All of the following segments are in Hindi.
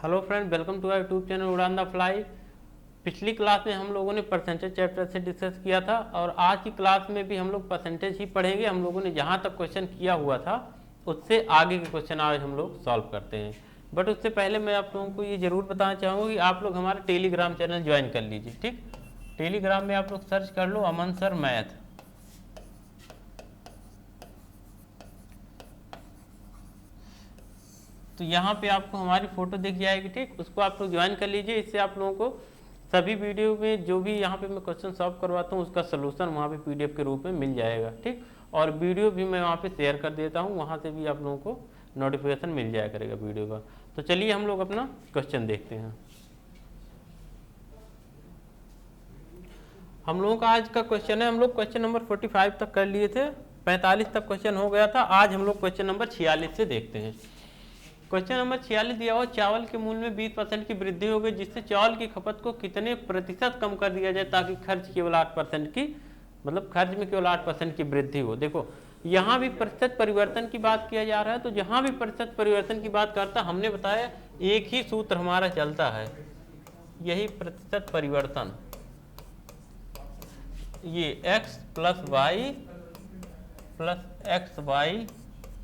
Hello friend, welcome to our YouTube channel Udaan the fly. पिछली क्लास में हम लोगों ने परसेंटेज चैप्टर से डिस्कस किया था और आज की क्लास में भी हम लोग परसेंटेज ही पढ़ेंगे। हम लोगों ने जहाँ तक क्वेश्चन किया हुआ था उससे आगे के क्वेश्चन आज हम लोग सॉल्व करते हैं। बट उससे पहले मैं आप लोगों को ये जरूर बताना चाहूँगा कि आप लोग हमारा टेलीग्राम चैनल ज्वाइन कर लीजिए। ठीक, टेलीग्राम में आप लोग सर्च कर लो अमन सर मैथ। तो यहाँ पे आपको हमारी फ़ोटो दिख जाएगी। ठीक, उसको आप लोग ज्वाइन कर लीजिए। इससे आप लोगों को सभी वीडियो में जो भी यहाँ पे मैं क्वेश्चन सॉल्व करवाता हूँ उसका सलूशन वहाँ पे पीडीएफ के रूप में मिल जाएगा। ठीक, और वीडियो भी मैं वहाँ पे शेयर कर देता हूँ, वहाँ से भी आप लोगों को नोटिफिकेशन मिल जाया करेगा वीडियो का। तो चलिए हम लोग अपना क्वेश्चन देखते हैं। हम लोगों का आज का क्वेश्चन है, हम लोग क्वेश्चन नंबर 45 तक कर लिए थे, 45 तक क्वेश्चन हो गया था। आज हम लोग क्वेश्चन नंबर 46 से देखते हैं। क्वेश्चन नंबर 46 दिया हुआ, चावल के मूल्य में 20% की वृद्धि हो गई, जिससे चावल की खपत को कितने प्रतिशत कम कर दिया जाए ताकि खर्च केवल 8% की, मतलब खर्च में केवल 8% की वृद्धि हो। देखो यहाँ भी प्रतिशत परिवर्तन की बात किया जा रहा है, तो जहाँ भी प्रतिशत परिवर्तन की बात करता हमने बताया एक ही सूत्र हमारा चलता है, यही प्रतिशत परिवर्तन, ये x plus y plus x y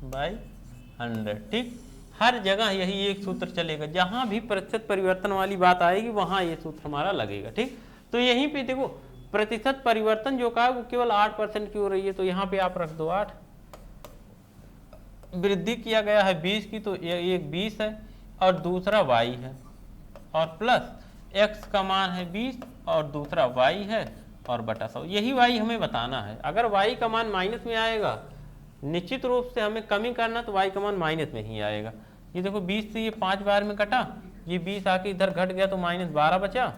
by 100। ठीक, हर जगह यही एक सूत्र चलेगा, जहां भी प्रतिशत परिवर्तन वाली बात आएगी वहां ये सूत्र हमारा लगेगा। ठीक, तो यहीं पे देखो प्रतिशत परिवर्तन जो कहा वो केवल 8% की हो रही है, तो यहाँ पे आप रख दो 8। वृद्धि किया गया है 20 की, तो एक 20 है और दूसरा y है, और प्लस x का मान है 20 और दूसरा y है और बटा 100। यही y हमें बताना है। अगर y का मान माइनस में आएगा, निश्चित रूप से हमें कमी करना, तो y का मान माइनस में ही आएगा। ये देखो 20 से ये 5 बार में कटा, ये 20 आके इधर घट गया तो -12 बचा।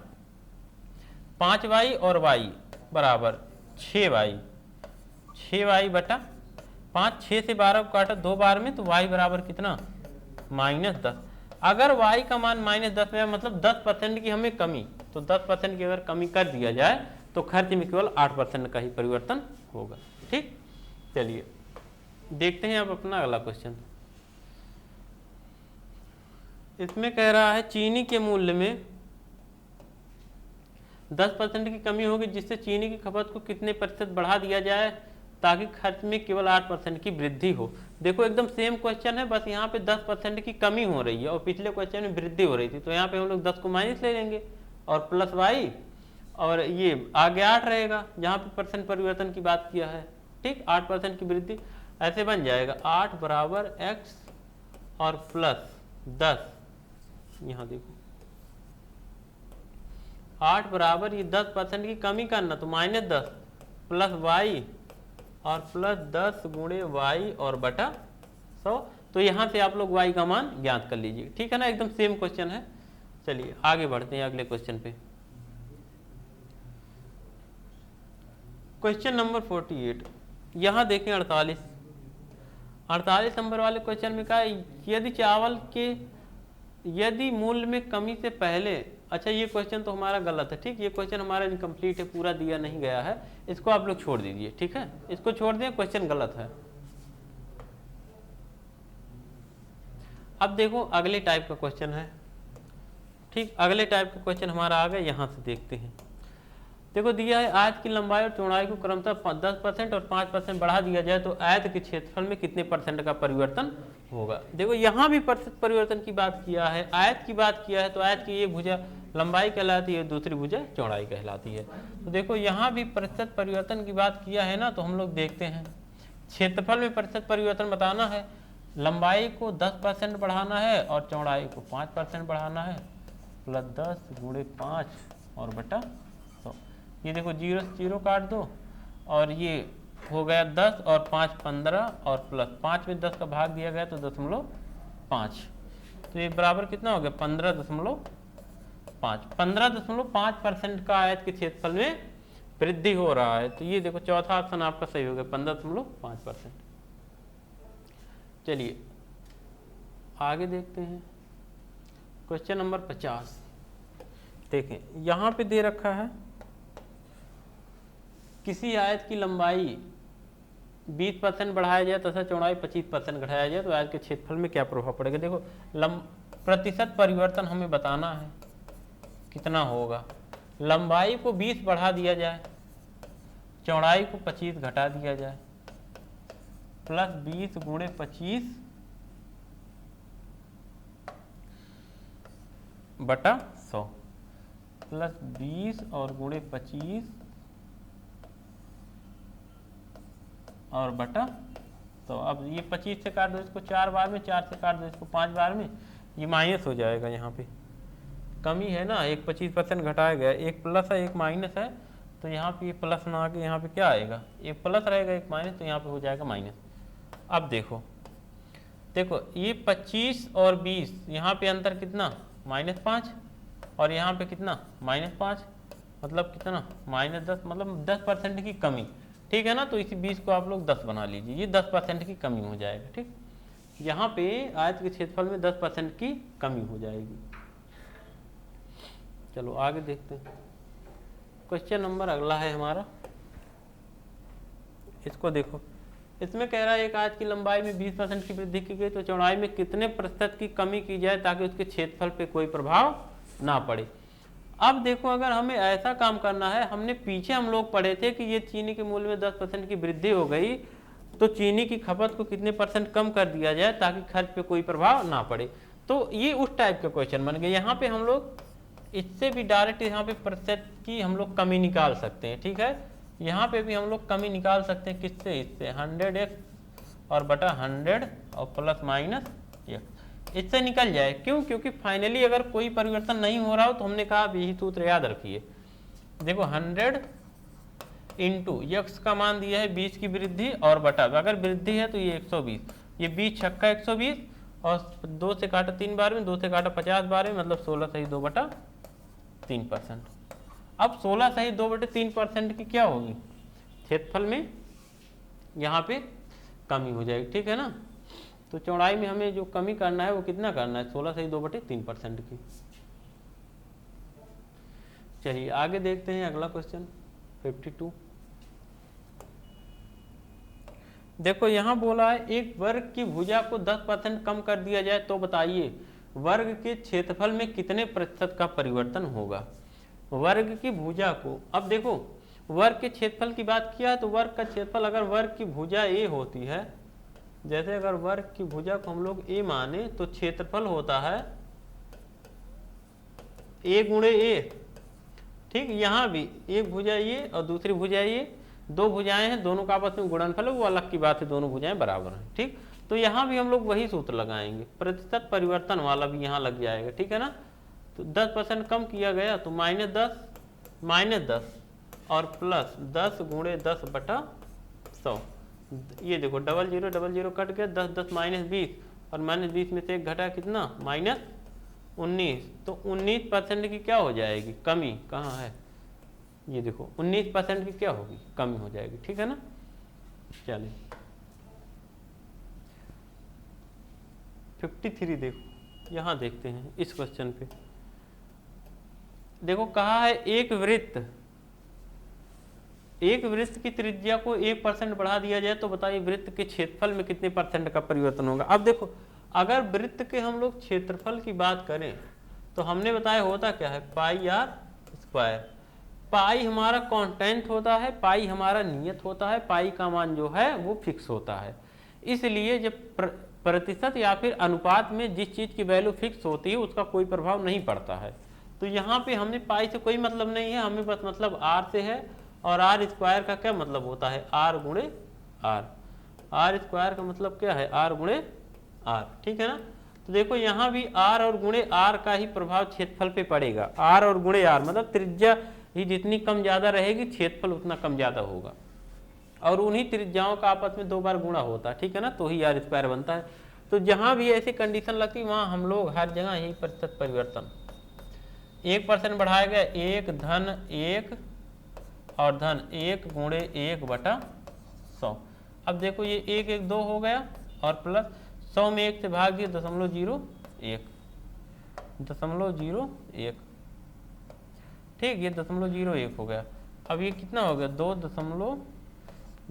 5y और y बराबर 6y, 6y बटा 5, 6 से 12 को काटा 2 बार में, तो y बराबर कितना, -10। अगर y का मान -10 में, मतलब 10% की हमें कमी, तो 10% की अगर कमी कर दिया जाए तो खर्च में केवल 8% का ही परिवर्तन होगा। ठीक, चलिए देखते हैं अब अपना अगला क्वेश्चन। इसमें कह रहा है चीनी के मूल्य में 10% की कमी होगी, जिससे चीनी की खपत को कितने प्रतिशत बढ़ा दिया जाए ताकि खर्च में केवल 8% की वृद्धि हो। देखो एकदम सेम क्वेश्चन है, बस यहाँ पे 10% की कमी हो रही है और पिछले क्वेश्चन में वृद्धि हो रही थी, तो यहाँ पे हम लोग 10 को माइनस ले लेंगे और प्लस वाई, और ये आगे 8 रहेगा जहाँ पे परसेंट परिवर्तन की बात किया है। ठीक, 8% की वृद्धि ऐसे बन जाएगा 8 बराबर x और प्लस 10, यहाँ देखो 8 बराबर ये 10% की कमी करना, तो -10 प्लस y और प्लस 10 गुणे y और बटा 100। तो यहाँ से आप लोग y का मान ज्ञात कर लीजिए। ठीक है ना, एकदम सेम क्वेश्चन है। चलिए आगे बढ़ते हैं अगले क्वेश्चन पे। क्वेश्चन नंबर 48, यहाँ देखें 48 नंबर वाले क्वेश्चन में कहा यदि चावल के यदि मूल्य में कमी से पहले, अच्छा ये क्वेश्चन तो हमारा गलत है। ठीक, ये क्वेश्चन हमारा इनकम्प्लीट है, पूरा दिया नहीं गया है, इसको आप लोग छोड़ दीजिए। ठीक है, इसको छोड़ दें, क्वेश्चन गलत है। अब देखो अगले टाइप का क्वेश्चन है। ठीक, अगले टाइप का क्वेश्चन हमारा आ गया, यहाँ से देखते हैं। देखो दिया है आयत की लंबाई और चौड़ाई को क्रमशः 10% और 5% बढ़ा दिया जाए तो आयत के क्षेत्रफल में कितने % का परिवर्तन होगा। देखो यहाँ भी प्रतिशत परिवर्तन की बात किया है, आयत की बात किया है, तो आयत की एक भुजा लंबाई कहलाती है, दूसरी भुजा चौड़ाई कहलाती है। तो देखो यहाँ भी प्रतिशत परिवर्तन की बात किया है ना, तो हम लोग देखते हैं क्षेत्रफल में प्रतिशत परिवर्तन बताना है, लंबाई को 10% बढ़ाना है और चौड़ाई को 5% बढ़ाना है, प्लस 10 गुणे 5 और बटा 100। ये देखो 0 से 0 काट दो और ये हो गया 10 और 5 15 और प्लस 5 में 10 का भाग दिया गया तो 0.5, तो ये बराबर कितना हो गया 15.5। 15.5% का आयत के क्षेत्रफल में वृद्धि हो रहा है, तो ये देखो चौथा ऑप्शन आपका सही हो गया 15.5%। चलिए आगे देखते हैं क्वेश्चन नंबर 50। देखें यहाँ पे दे रखा है किसी आयत की लंबाई 20% बढ़ाया जाए तथा चौड़ाई 25% घटाया जाए तो आयत के क्षेत्रफल में क्या प्रभाव पड़ेगा। देखो प्रतिशत परिवर्तन हमें बताना है कितना होगा। लंबाई को 20 बढ़ा दिया जाए, चौड़ाई को 25 घटा दिया जाए, प्लस 20 गुणे 25 बटा 100 प्लस 20 और गुणे 25 और बटा 100। अब ये 25 से काट दो इसको 4 बार में, 4 से काट दो इसको 5 बार में, ये माइनस हो जाएगा। यहाँ पे कमी है ना, एक 25% घटाया गया, एक प्लस है एक माइनस है, तो यहाँ पे ये प्लस ना आके यहाँ पे क्या आएगा, एक प्लस रहेगा एक माइनस, तो यहाँ पे हो जाएगा माइनस। अब देखो ये 25 और 20 यहाँ पे अंतर कितना, -5, और यहाँ पे कितना -5, मतलब कितना -10, मतलब 10% की कमी। ठीक है ना, तो इसी 20 को आप लोग 10 बना लीजिए, ये 10% की कमी हो जाएगा। ठीक, यहाँ पे आयत के क्षेत्रफल में 10% की कमी हो जाएगी। चलो आगे देखते हैं। क्वेश्चन नंबर अगला है हमारा, इसको देखो। इसमें कह रहा है एक आयत की लंबाई में 20% की वृद्धि की गई तो चौड़ाई में कितने प्रतिशत की कमी की जाए ताकि उसके क्षेत्रफल पे कोई प्रभाव ना पड़े। अब देखो, अगर हमें ऐसा काम करना है, हमने पीछे हम लोग पढ़े थे कि ये चीनी के मूल्य में 10% की वृद्धि हो गई तो चीनी की खपत को कितने % कम कर दिया जाए ताकि खर्च पे कोई प्रभाव ना पड़े। तो ये उस टाइप का क्वेश्चन बन गया। यहाँ पे हम लोग इससे भी डायरेक्ट यहाँ पे प्रतिशत की हम लोग कमी निकाल सकते हैं। ठीक है, यहाँ पे भी हम लोग कमी निकाल सकते हैं, किससे, इससे 100x और बटा 100 और प्लस माइनस x, इससे निकल जाए। क्यों, क्योंकि फाइनली अगर कोई परिवर्तन नहीं हो रहा हो तो हमने कहा यही सूत्र याद रखिए। देखो 100 इंटू यक्स का मान दिया है 20 की वृद्धि और बटा, अगर वृद्धि है तो ये 120, ये 20 छक्का 120 और 2 से काटा 3 बार में, 2 से काटा 50 बार में, मतलब 16 सही 2 बटा 3%। अब 16 सही 2 बटे 3% की क्या होगी, क्षेत्रफल में यहाँ पे कमी हो जाएगी। ठीक है ना, तो चौड़ाई में हमें जो कमी करना है वो कितना करना है, 16 सही 2 बटे 3% की। चलिए आगे देखते हैं अगला क्वेश्चन 52। देखो यहाँ बोला है एक वर्ग की भुजा को 10% कम कर दिया जाए तो बताइए वर्ग के क्षेत्रफल में कितने प्रतिशत का परिवर्तन होगा। वर्ग की भुजा को, अब देखो वर्ग के क्षेत्रफल की बात किया है तो वर्ग का क्षेत्रफल, अगर वर्ग की भुजा ए होती है, जैसे अगर वर्ग की भुजा को हम लोग ए माने तो क्षेत्रफल होता है ए गुणे ए। ठीक, यहाँ भी एक भुजा ये और दूसरी भुजा ये, दो भुजाएं हैं, दोनों का आपस में गुणनफल है, वो अलग की बात है, दोनों भुजाएं बराबर हैं। ठीक, तो यहाँ भी हम लोग वही सूत्र लगाएंगे, प्रतिशत परिवर्तन वाला भी यहाँ लग जाएगा। ठीक है ना, तो 10% कम किया गया तो -10 और प्लस 10 गुणे 10 बटा 100। ये देखो 00 00 कट गया, 10 10 -20 और -20 में से एक घटा कितना, -19, तो 19% की क्या हो जाएगी, कमी। कहाँ है, ये देखो 19% की क्या होगी, कमी हो जाएगी। ठीक है ना, चलिए 53 देखो, यहाँ देखते हैं इस क्वेश्चन पे। देखो कहा है एक वृत्त की त्रिज्या को 1% बढ़ा दिया जाए तो बताइए वृत्त के क्षेत्रफल में कितने % का परिवर्तन होगा। अब देखो अगर वृत्त के हम लोग क्षेत्रफल की बात करें तो हमने बताया होता क्या है, πr²। पाई हमारा कांस्टेंट होता है, पाई हमारा नियत होता है, पाई का मान जो है वो फिक्स होता है। इसलिए जब प्रतिशत या फिर अनुपात में जिस चीज की वैल्यू फिक्स होती है उसका कोई प्रभाव नहीं पड़ता है। तो यहाँ पे हमने पाई से कोई मतलब नहीं है, हमें बस मतलब आर से है, और r² का क्या मतलब होता है, r गुणे r। r² का मतलब क्या है, r गुणे r। ठीक है ना, तो देखो यहाँ भी r और गुणे r का ही प्रभाव क्षेत्रफल पे पड़ेगा। r और गुणे r मतलब त्रिज्या ही जितनी कम ज्यादा रहेगी क्षेत्रफल उतना कम ज्यादा होगा, और उन्हीं त्रिज्याओं का आपस में 2 बार गुणा होता है। ठीक है ना, तो ही r² बनता है। तो जहां भी ऐसी कंडीशन लगती वहां हम लोग हर जगह यही प्रतिशत परिवर्तन 1% बढ़ाया गया, 1 धन 1 और धन 1 गुणे 1 बटा 100। अब देखो ये 1 1 2 हो गया और प्लस 100 में 1 से भाग दिए 0.01। ठीक, ये 0.01 हो गया। अब ये कितना हो गया, 2.01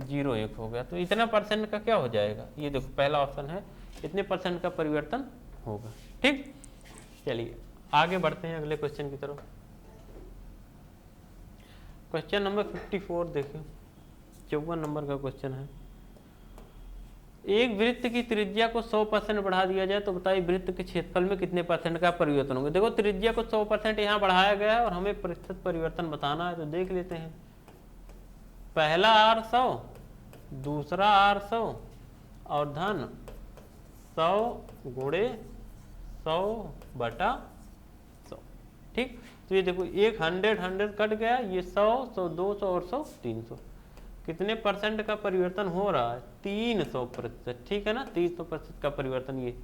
0.01 हो गया। तो इतना परसेंट का क्या हो जाएगा, ये देखो पहला ऑप्शन है, इतने परसेंट का परिवर्तन होगा। ठीक, चलिए आगे बढ़ते हैं अगले क्वेश्चन की तरफ। क्वेश्चन नंबर 54 देखिए, 54 नंबर का क्वेश्चन है। एक वृत्त की त्रिज्या को 100% बढ़ा दिया जाए तो बताइए वृत्त के क्षेत्रफल में कितने परसेंट का परिवर्तन होगा। देखो त्रिज्या को 100% यहाँ बढ़ाया गया है और हमें प्रतिशत परिवर्तन बताना है, तो देख लेते हैं। पहला R 100, दूसरा R 100 और धन 100 गुणे 100/100। ठीक, तो ये देखो एक 100 कट गया, ये 100 100 200 और 100 300। कितने परसेंट का परिवर्तन हो रहा है, 300%। ठीक है ना, 300% का परिवर्तन, ये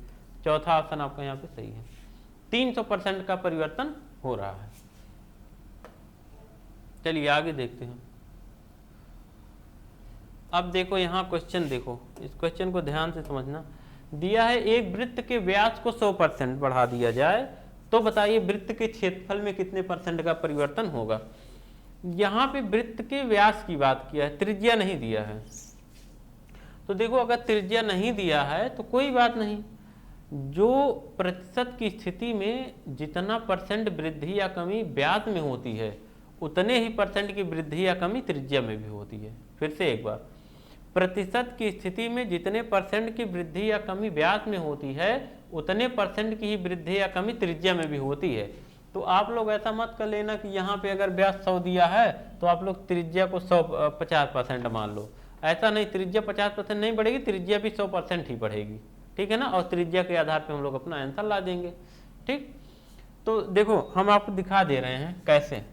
चौथा ऑप्शन आपका यहाँ पे सही है, 300% का परिवर्तन हो रहा है। चलिए आगे देखते हैं। अब देखो यहाँ क्वेश्चन, देखो इस क्वेश्चन को ध्यान से समझना। दिया है एक वृत्त के व्यास को 100% बढ़ा दिया जाए तो बताइए वृत्त के क्षेत्रफल में कितने परसेंट का परिवर्तन होगा। यहाँ पे वृत्त के व्यास की बात किया है, त्रिज्या नहीं दिया है। तो देखो अगर त्रिज्या नहीं दिया है तो कोई बात नहीं, जो प्रतिशत की स्थिति में जितना परसेंट वृद्धि या कमी व्यास में होती है उतने ही परसेंट की वृद्धि या कमी त्रिज्या में भी होती है। फिर से एक बार, प्रतिशत की स्थिति में जितने परसेंट की वृद्धि या कमी व्यास में होती है उतने परसेंट की ही वृद्धि या कमी त्रिज्या में भी होती है। तो आप लोग ऐसा मत कर लेना कि यहाँ पे अगर व्यास 100 दिया है तो आप लोग त्रिज्या को 50% मान लो। ऐसा नहीं, त्रिज्या 50% नहीं बढ़ेगी, त्रिज्या भी 100% ही बढ़ेगी। ठीक है ना, और त्रिज्या के आधार पे हम लोग अपना आंसर ला देंगे। ठीक, तो देखो हम आपको दिखा दे रहे हैं कैसे।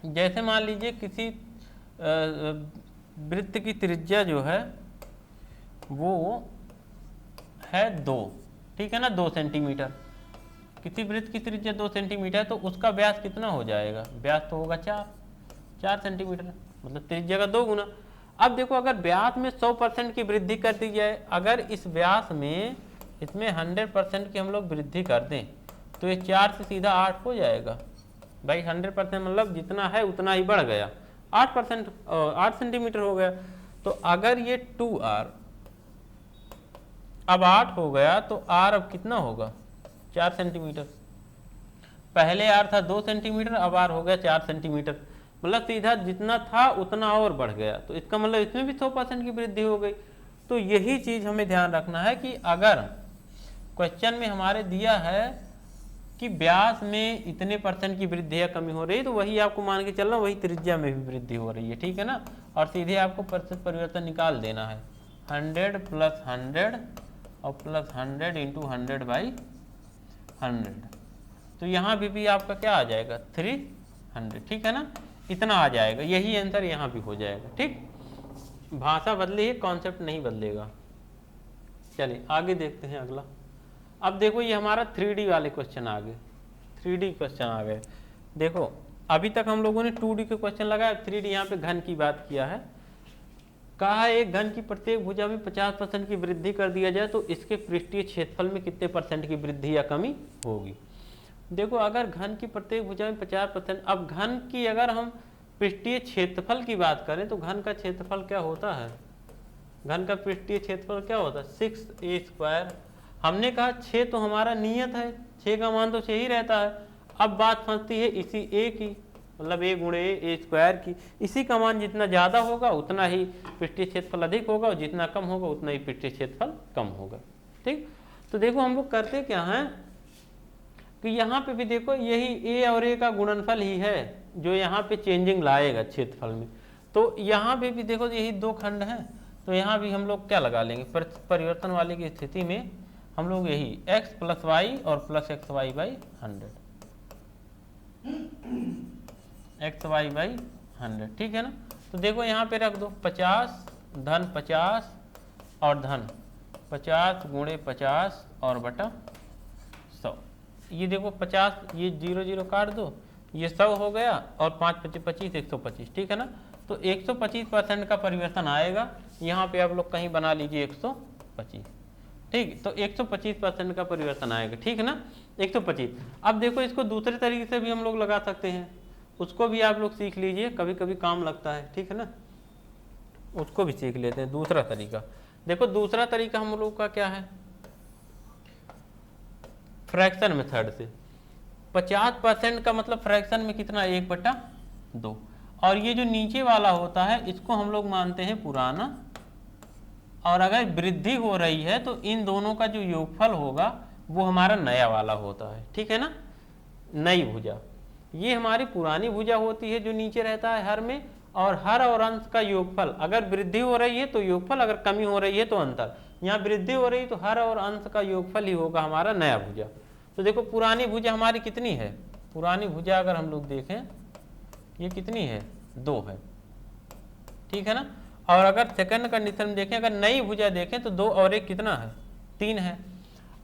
जैसे मान लीजिए किसी वृत्त की त्रिज्या जो है वो है 2, ठीक है ना, 2 सेंटीमीटर। किसी वृत्त की त्रिज्या 2 सेंटीमीटर तो उसका व्यास कितना हो जाएगा, व्यास तो होगा 4 सेंटीमीटर, मतलब त्रिज्या का 2 गुना। अब देखो अगर व्यास में 100% की वृद्धि कर दी जाए, अगर इस व्यास में इसमें 100% की हम लोग वृद्धि कर दें तो ये 4 से सीधा 8 हो जाएगा। भाई 100% मतलब जितना है उतना ही बढ़ गया, 8 सेंटीमीटर हो गया। तो अगर ये 2R अब 8 हो गया तो R अब कितना होगा, 4 सेंटीमीटर। पहले R था 2 सेंटीमीटर, अब R हो गया 4 सेंटीमीटर, मतलब सीधा जितना था उतना और बढ़ गया। तो इसका मतलब इसमें भी 100% की वृद्धि हो गई। तो यही चीज हमें ध्यान रखना है कि अगर क्वेश्चन में हमारे दिया है कि व्यास में इतने परसेंट की वृद्धि या कमी हो रही है तो वही आपको मान के चलना, वही त्रिज्या में भी वृद्धि हो रही है। ठीक है ना, और सीधे आपको प्रतिशत परिवर्तन निकाल देना है, 100 + 100 और +100 × 100/100। तो यहाँ भी आपका क्या आ जाएगा, 300। ठीक है ना, इतना आ जाएगा, यही आंसर यहाँ भी हो जाएगा। ठीक, भाषा बदली है, कॉन्सेप्ट नहीं बदलेगा। चलिए आगे देखते हैं अगला। अब देखो ये हमारा 3D वाले क्वेश्चन आ गए, 3D क्वेश्चन आ गए। देखो अभी तक हम लोगों ने 2D के क्वेश्चन लगाया, 3D यहाँ पे घन की बात किया है। कहा है एक घन की प्रत्येक भुजा में 50% की वृद्धि कर दिया जाए तो इसके पृष्ठीय क्षेत्रफल में कितने परसेंट की वृद्धि या कमी होगी। देखो अगर घन की प्रत्येक भुजा में 50%, अब घन की अगर हम पृष्ठीय क्षेत्रफल की बात करें तो घन का क्षेत्रफल क्या होता है, घन का पृष्ठीय क्षेत्रफल क्या होता है, 6a²। हमने कहा 6 तो हमारा नियत है, 6 का मान तो 6 ही रहता है। अब बात फंसती है इसी a की, मतलब a × a² की। इसी का मान जितना ज़्यादा होगा उतना ही पृष्ठीय क्षेत्रफल अधिक होगा और जितना कम होगा उतना ही पृष्ठीय क्षेत्रफल कम होगा। ठीक, तो देखो हम लोग करते क्या हैं कि यहाँ पे भी देखो यही a और a का गुणनफल ही है जो यहाँ पे चेंजिंग लाएगा क्षेत्रफल में। तो यहाँ पे भी देखो यही 2 खंड हैं, तो यहाँ भी हम लोग क्या लगा लेंगे, परिवर्तन वाले की स्थिति में हम लोग यही x + y और +xy/100, xy/100। ठीक है ना, तो देखो यहाँ पे रख दो 50 धन 50 और धन 50 × 50 और बटा 100। ये देखो 50, ये 0 0 काट दो, ये 100 हो गया और 5 × 25 125। ठीक है ना, तो 125% का परिवर्तन आएगा। यहाँ पे आप लोग कहीं बना लीजिए 125। ठीक, तो 125% का परिवर्तन आएगा। ठीक है ना, 125। अब देखो इसको दूसरे तरीके से भी हम लोग लगा सकते हैं, उसको भी आप लोग सीख लीजिए, कभी कभी काम लगता है। ठीक है ना, उसको भी सीख लेते हैं। दूसरा तरीका देखो, दूसरा तरीका हम लोग का क्या है, फ्रैक्शन मेथड से। 50% का मतलब फ्रैक्शन में कितना, 1/2। और ये जो नीचे वाला होता है इसको हम लोग मानते हैं पुराना, और अगर वृद्धि हो रही है तो इन दोनों का जो योगफल होगा वो हमारा नया वाला होता है, ठीक है ना, नई भुजा। ये हमारी पुरानी भुजा होती है जो नीचे रहता है हर में, और हर और अंश का योगफल, अगर वृद्धि हो रही है तो योगफल, अगर कमी हो रही है तो अंतर। यहाँ वृद्धि हो रही है तो हर और अंश का योगफल ही होगा हमारा नया भुजा। तो देखो पुरानी भुजा हमारी कितनी है, पुरानी भुजा अगर हम लोग देखें ये कितनी है, 2 है, ठीक है ना। और अगर सेकंड कंडीशन में देखें, अगर नई भुजा देखें तो 2 और 1 कितना है, 3 है।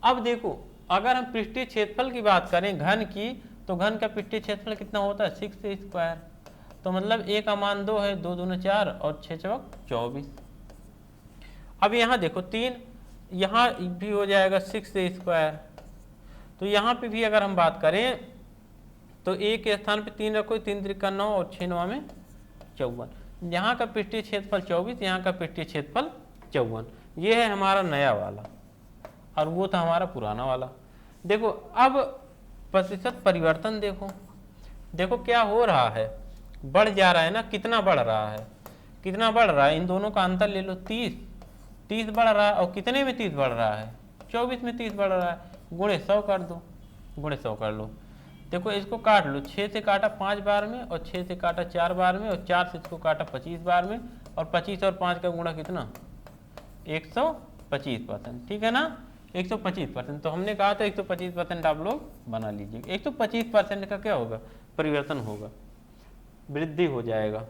अब देखो अगर हम पृष्ठीय क्षेत्रफल की बात करें घन की, तो घन का पृष्ठीय क्षेत्रफल कितना होता है, 6a²। तो मतलब a का मान 2 है, 2 दूनी 4 और 6 चौक 24। अब यहाँ देखो 3, यहाँ भी हो जाएगा 6a²। तो यहाँ पे भी अगर हम बात करें तो a के स्थान पे 3 रखो, 3 त्रिका 9 और 6 9 में 54। यहाँ का पृष्ठीय क्षेत्रफल 24, यहाँ का पृष्ठीय क्षेत्रफल 54। ये है हमारा नया वाला और वो था हमारा पुराना वाला। देखो अब प्रतिशत परिवर्तन देखो, देखो क्या हो रहा है, बढ़ जा रहा है ना, कितना बढ़ रहा है, कितना बढ़ रहा है, इन दोनों का अंतर ले लो, 30 बढ़ रहा है। और कितने में 30 बढ़ रहा है, 24 में 30 बढ़ रहा है, गुणे 100 कर दो, गुणे 100 कर लो। देखो इसको काट लो, 6 से काटा 5 बार में, और 6 से काटा 4 बार में, और 4 से इसको काटा 25 बार में, और 25 और 5 का गुणा कितना, 125%, ठीक है ना, 125%। तो हमने कहा था 125% आप लोग बना लीजिए। 125% का क्या होगा, परिवर्तन होगा, वृद्धि हो जाएगा।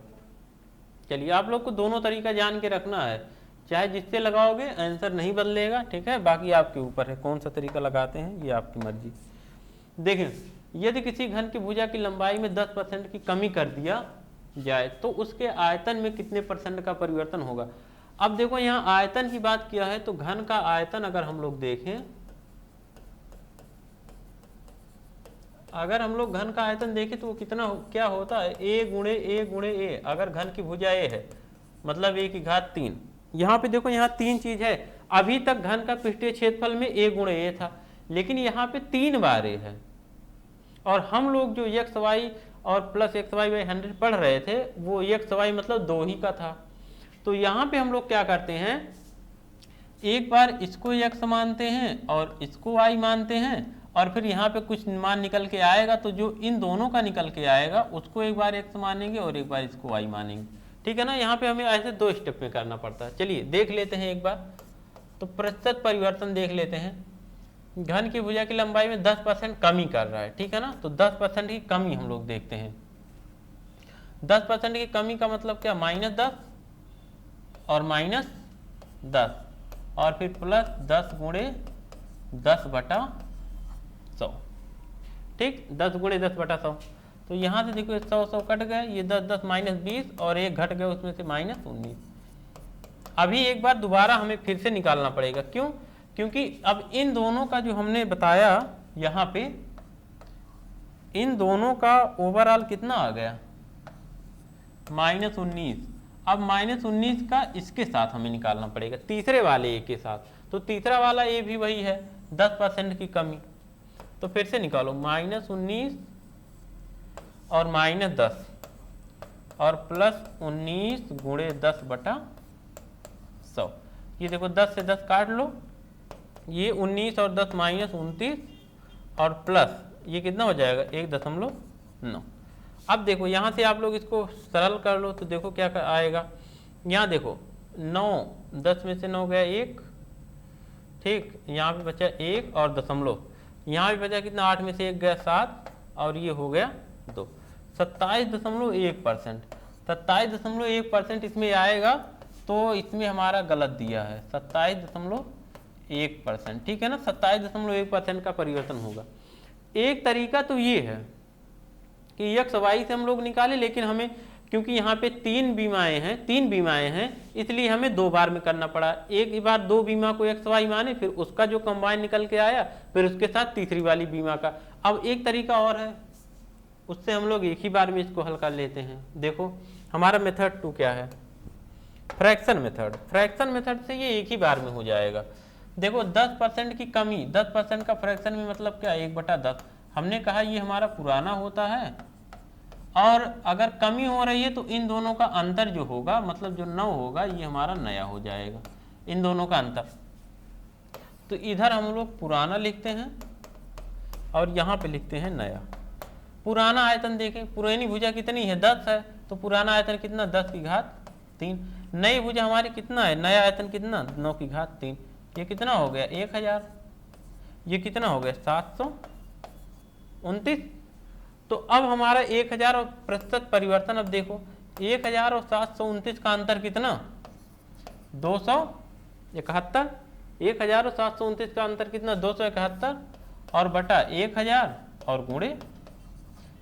चलिए आप लोग को दोनों तरीका जान के रखना है, चाहे जिससे लगाओगे आंसर नहीं बदलेगा, ठीक है, बाकी आपके ऊपर है कौन सा तरीका लगाते हैं, ये आपकी मर्जी। देखें यदि किसी घन की भुजा की लंबाई में 10% की कमी कर दिया जाए तो उसके आयतन में कितने % का परिवर्तन होगा। अब देखो यहाँ आयतन की बात किया है, तो घन का आयतन अगर हम लोग देखें, अगर हम लोग घन का आयतन देखें तो वो कितना क्या होता है, a गुणे a। अगर घन की भुजा a है मतलब a की घात 3। यहाँ पे देखो यहाँ 3 चीज है, अभी तक घन का पृष्ठीय क्षेत्रफल में a गुणे a था, लेकिन यहाँ पे 3 बार a है। और हम लोग जो एक्स वाई और प्लस एक्स वाई बाई 100 पढ़ रहे थे वो एक्स वाई मतलब 2 ही का था। तो यहाँ पे हम लोग क्या करते हैं, एक बार इसको x मानते हैं और इसको y मानते हैं, और फिर यहाँ पे कुछ मान निकल के आएगा तो जो इन दोनों का निकल के आएगा उसको एक बार x मानेंगे और एक बार इसको y मानेंगे, ठीक है ना। यहाँ पे हमें ऐसे 2 स्टेप में करना पड़ता है। चलिए देख लेते हैं एक बार, तो प्रतिशत परिवर्तन देख लेते हैं। घन की भुजा की लंबाई में 10% कमी कर रहा है, ठीक है ना, तो 10% की कमी हम लोग देखते हैं। 10% की कमी का मतलब क्या, -10 और -10 और फिर प्लस 10 गुणे 10/100, ठीक, 10 गुणे 10/100। तो यहाँ से देखो 100 कट गए, ये 10 -20 और एक घट गए उसमें से -19। अभी एक बार दोबारा हमें फिर से निकालना पड़ेगा, क्यों, क्योंकि अब इन दोनों का जो हमने बताया यहाँ पे, इन दोनों का ओवरऑल कितना आ गया, -19। अब -19 का इसके साथ हमें निकालना पड़ेगा, तीसरे वाले ए के साथ। तो तीसरा वाला ए भी वही है, 10% की कमी। तो फिर से निकालो, -19 और -10 और +19 गुणे 10/100। ये देखो 10 से 10 काट लो, ये 19 और 10 -29 और प्लस ये कितना हो जाएगा, 1.9। अब देखो यहाँ से आप लोग इसको सरल कर लो तो देखो क्या आएगा। यहाँ देखो 9, 10 में से 9 गया 1, ठीक, यहाँ पे बचा 1 और दशमलव, यहाँ भी बचा कितना, 8 में से 1 गया 7 और ये हो गया 2, 27.1%। 27.1% इसमें आएगा, तो इसमें हमारा गलत दिया है 27.1%, ठीक है ना, 27.1% का परिवर्तन होगा। एक तरीका तो ये है कि एक्स वाई से हम लोग निकाले, लेकिन हमें क्योंकि यहाँ पे 3 बीमाएँ हैं इसलिए हमें 2 बार में करना पड़ा। एक बार 2 बीमा को एक्स वाई माने, फिर उसका जो कंबाइन निकल के आया, फिर उसके साथ तीसरी वाली बीमा का। अब एक तरीका और है, उससे हम लोग एक ही बार में इसको हल कर लेते हैं। देखो हमारा मेथड 2 क्या है, फ्रैक्शन मेथड, फ्रैक्शन मेथड से ये एक ही बार में हो जाएगा। देखो 10% की कमी, 10% का फ्रैक्शन में मतलब क्या, 1/10। हमने कहा ये हमारा पुराना होता है, और अगर कमी हो रही है तो इन दोनों का अंतर जो होगा, मतलब जो 9 होगा, ये हमारा नया हो जाएगा, इन दोनों का अंतर। तो इधर हम लोग पुराना लिखते हैं और यहाँ पे लिखते हैं नया। पुराना आयतन देखें, पुरानी भुजा कितनी है, 10 है, तो पुराना आयतन कितना, 10 की घात 3। नई भुजा हमारी कितना है, नया आयतन कितना, 9 की घात 3। ये कितना हो गया, 1000। ये कितना हो गया, 729। तो अब हमारा 1000 और प्रतिशत परिवर्तन, अब देखो 1000 और 729 का अंतर कितना, 271। 1000 और 729 का अंतर कितना, 271, और बटा 1000 और गुणे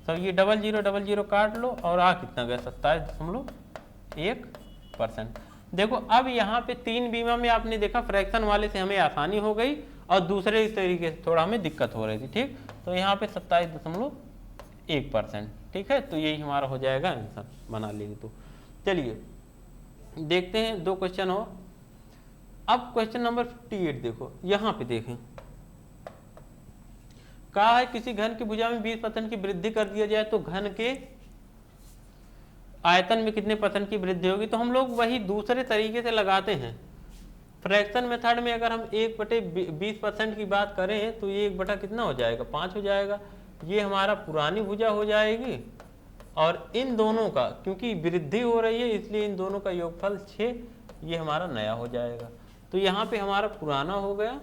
सब, ये 0000 काट लो, और आ कितना गया, 27.1%। देखो अब यहाँ पे 3 बीमा में आपने देखा फ्रैक्शन वाले से हमें आसानी हो गई, और दूसरे तरीके से थोड़ा हमें दिक्कत हो रही थी, ठीक। तो यहाँ पे 27.1%, ठीक है। तो यही हमारा हो जाएगा आंसर, बना लेंगे। तो चलिए देखते हैं 2 क्वेश्चन और। अब क्वेश्चन नंबर 58 देखो, यहाँ पे देखें, कहा है किसी घन की भुजा में 20% की वृद्धि कर दिया जाए तो घन के आयतन में कितने % की वृद्धि होगी। तो हम लोग वही दूसरे तरीके से लगाते हैं। फ्रैक्शन मेथड में अगर हम 1/20% की बात करें तो ये 1 कितना हो जाएगा, 5 हो जाएगा। ये हमारा पुरानी भुजा हो जाएगी, और इन दोनों का क्योंकि वृद्धि हो रही है इसलिए इन दोनों का योगफल 6, ये हमारा नया हो जाएगा। तो यहाँ पे हमारा पुराना हो गया,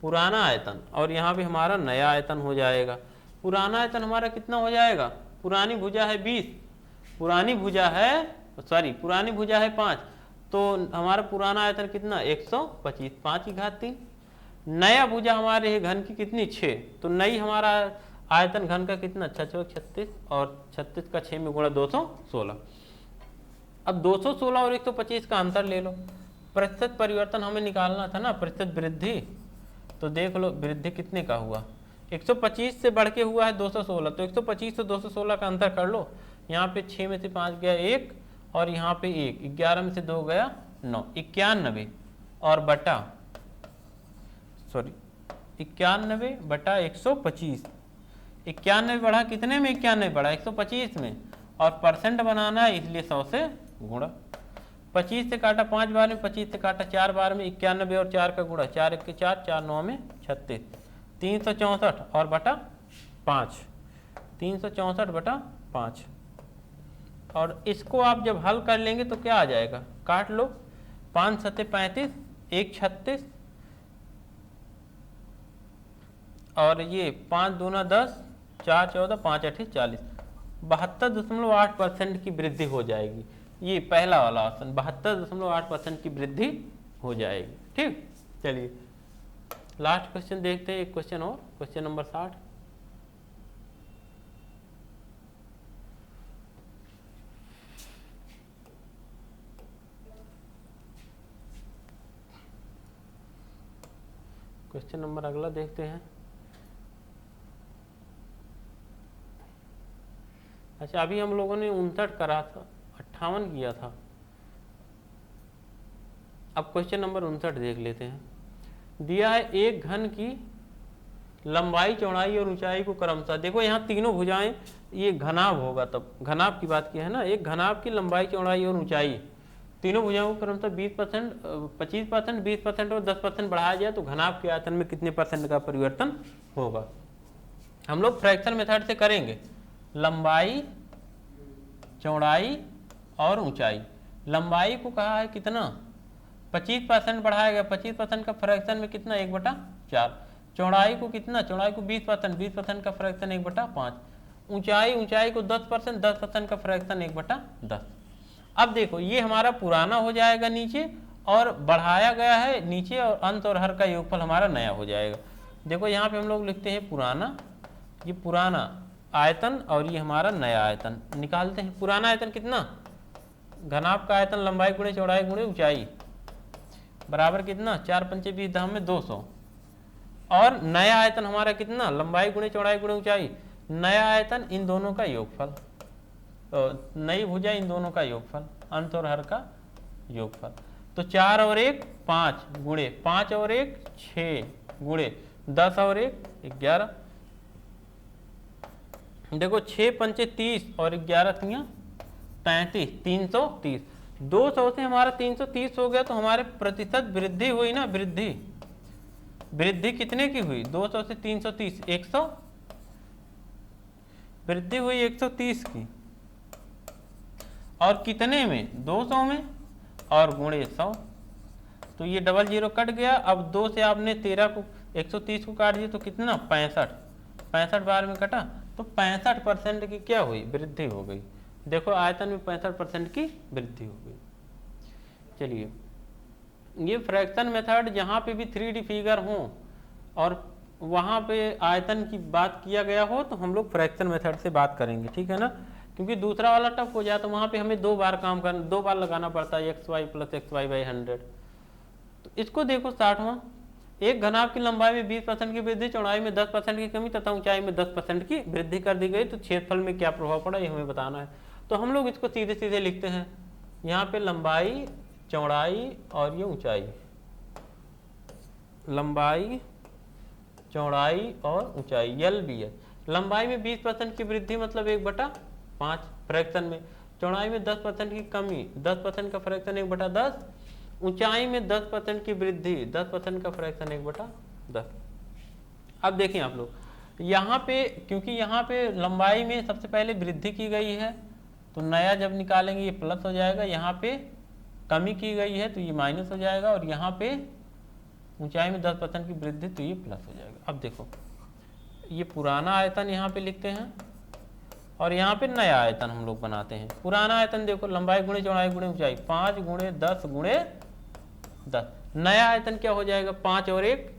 पुराना आयतन, और यहाँ पे हमारा नया आयतन हो जाएगा। पुराना आयतन हमारा कितना हो जाएगा, पुरानी भुजा है 20, पुरानी भुजा है 5, तो हमारा पुराना आयतन कितना, 125, 5 की घात 3। नया भुजा हमारे है घन की कितनी, 6, तो नई हमारा आयतन घन का कितना, 36, और 36 का 6 में गुणा 216। अब 216 और 125 का अंतर ले लो। प्रतिशत परिवर्तन हमें निकालना था ना, प्रतिशत वृद्धि। तो देख लो वृद्धि कितने का हुआ, 125 से बढ़ के हुआ है 216, तो 125 से 216 का अंतर कर लो। यहाँ पे 6 में से 5 गया 1, और यहाँ पे 1, 11 में से 2 गया 9, 91 और बटा 91 बटा 125। 91 बढ़ा कितने में, 91 बढ़ा 125 में, और परसेंट बनाना है इसलिए 100 से गुणा। 25 से काटा 5 बार में, 25 से काटा 4 बार में, 91 और 4 का गुणा, 4 1 के 4, 4 9 में 36, 364 और बटा 5, 364 बटा 5। और इसको आप जब हल कर लेंगे तो क्या आ जाएगा, काट लो, 5 7 35, 1 36, और ये 5 दूना 10, 4 14, 5 8 40, 72.8% की वृद्धि हो जाएगी। ये पहला वाला ऑप्शन, 72.8% की वृद्धि हो जाएगी, ठीक। चलिए लास्ट क्वेश्चन देखते हैं, एक क्वेश्चन और, क्वेश्चन नंबर 60। क्वेश्चन नंबर अगला देखते हैं। अच्छा, अभी हम लोगों ने 59 करा था, 58 किया था। अब क्वेश्चन नंबर 59 देख लेते हैं। दिया है एक घन की लंबाई, चौड़ाई और ऊंचाई को क्रमशः, देखो यहाँ तीनों भुजाएं, ये घनाभ होगा, तब घनाभ की बात की है ना, एक घनाभ की लंबाई, चौड़ाई और ऊंचाई, तीनों भुजाओं को क्रमशः 20%, 25%, 20% और 10% बढ़ाया जाए तो घनाभ के आयतन में कितने % का परिवर्तन होगा। हम लोग फ्रैक्शन मेथड से करेंगे, लंबाई, चौड़ाई और ऊंचाई। लंबाई को कहा है कितना, 25% बढ़ाया गया, 25% का फ्रैक्शन में कितना, 1/4। चौड़ाई को कितना, चौड़ाई को 20%, 20% का फ्रैक्शन 1/5। ऊंचाई को 10%, 10% का फ्रैक्शन 1/10। अब देखो ये हमारा पुराना हो जाएगा नीचे, और बढ़ाया गया है नीचे, और अंत और हर का योगफल हमारा नया हो जाएगा। देखो यहाँ पे हम लोग लिखते हैं पुराना, ये पुराना आयतन और ये हमारा नया आयतन निकालते हैं। पुराना आयतन कितना, घनाभ का आयतन लंबाई गुणे चौड़ाई गुणे ऊंचाई बराबर कितना, 4 पंचे 20 दाम में 200, और नया आयतन हमारा कितना, लंबाई गुणे चौड़ाई गुणे ऊंचाई, नया आयतन इन दोनों का योगफल, नई भुजा इन दोनों का योगफल, अंत और हर का योगफल। तो 4 और 1 5 गुणे 5 और 1 6 गुणे 10 और 1 11। देखो 6 पंचे 30 और 11 तियां 35 330। 200 से हमारा 330 हो गया तो हमारे प्रतिशत वृद्धि हुई ना, वृद्धि कितने की हुई? 200 से 330 100, वृद्धि हुई 130 की। और कितने में? 200 में, और गुणे 100। तो ये डबल जीरो कट गया। अब 2 से आपने 13 को 130 को काट दिया तो कितना? 65 बार में कटा तो 65% की क्या हुई? वृद्धि हो गई। देखो आयतन में 65% की वृद्धि हो गई। चलिए, ये फ्रैक्शन मेथड जहाँ पे भी 3D फिगर हो और वहाँ पे आयतन की बात किया गया हो तो हम लोग फ्रैक्शन मेथड से बात करेंगे, ठीक है ना। क्योंकि दूसरा वाला टफ हो जाए तो वहाँ पे हमें 2 बार काम करना, 2 बार लगाना पड़ता है, xy + xy/100। तो इसको देखो 60वां, एक घनाभ की लंबाई में 20% की वृद्धि, चौड़ाई में 10% की कमी तथा ऊंचाई में 10% की वृद्धि कर दी गई, तो क्षेत्रफल में क्या प्रभाव पड़ा ये हमें बताना है। तो हम लोग इसको सीधे सीधे लिखते हैं, यहाँ पे लंबाई, चौड़ाई और ये ऊंचाई, लंबाई, चौड़ाई और ऊंचाई, LBS। लंबाई में 20% की वृद्धि मतलब 1/5 फ्रैक्शन में, चौड़ाई में 10% की कमी, 10% का फ्रैक्शन 1/10, ऊंचाई में 10% की वृद्धि, 10% का फ्रैक्शन 1/10। अब देखिए आप लोग यहाँ पे, क्योंकि यहाँ पे लंबाई में सबसे पहले वृद्धि की गई है तो नया जब निकालेंगे ये प्लस हो जाएगा, यहाँ पे कमी की गई है तो ये माइनस हो जाएगा, और यहाँ पे ऊंचाई में 10% की वृद्धि तो ये प्लस हो जाएगा। अब देखो ये पुराना आयतन यहाँ पे लिखते हैं और यहाँ पे नया आयतन हम लोग बनाते हैं। पुराना आयतन देखो, लंबाई गुणे चौड़ाई गुणे ऊंचाई, 5 गुणे 10 गुणे 10। नया आयतन क्या हो जाएगा? 5 और 1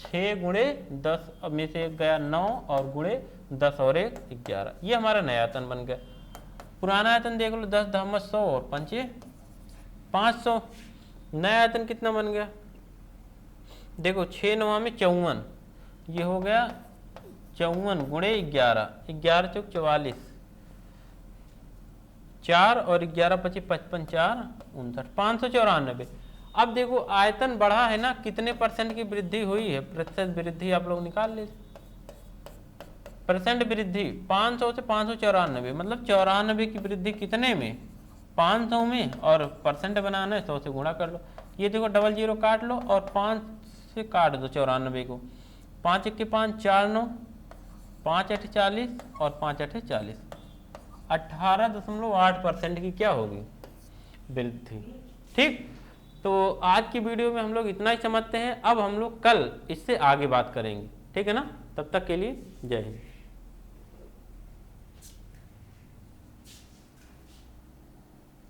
6 गुणे 10, अब में से 1 गया 9, और गुणे 10 और 1 11। ये हमारा नया आयतन बन गया। पुराना आयतन देख लो, 10 × 100 और 5 500। नया आयतन कितना बन गया? देखो 6 × 9 में 54, ये हो गया 54 गुणे 11, 11 × 44, 4 और 11 × 25 55, 4 59, 594। अब देखो आयतन बढ़ा है ना, कितने % की वृद्धि हुई है? प्रतिशत वृद्धि आप लोग निकाल लीजिए। परसेंट वृद्धि 500 से 594, मतलब 94 की वृद्धि कितने में? 500 में, और परसेंट बनाना है 100 से गुणा कर लो। ये देखो डबल जीरो काट लो और 5 से काट दो 94 को, 5 × 1 = 5, 4 9, 5 × 8 = 40 और 5 × 8 = 40, 18.8% की क्या होगी? वृद्धि। ठीक, तो आज की वीडियो में हम लोग इतना ही समझते हैं। अब हम लोग कल इससे आगे बात करेंगे, ठीक है ना। तब तक के लिए जय हिंद।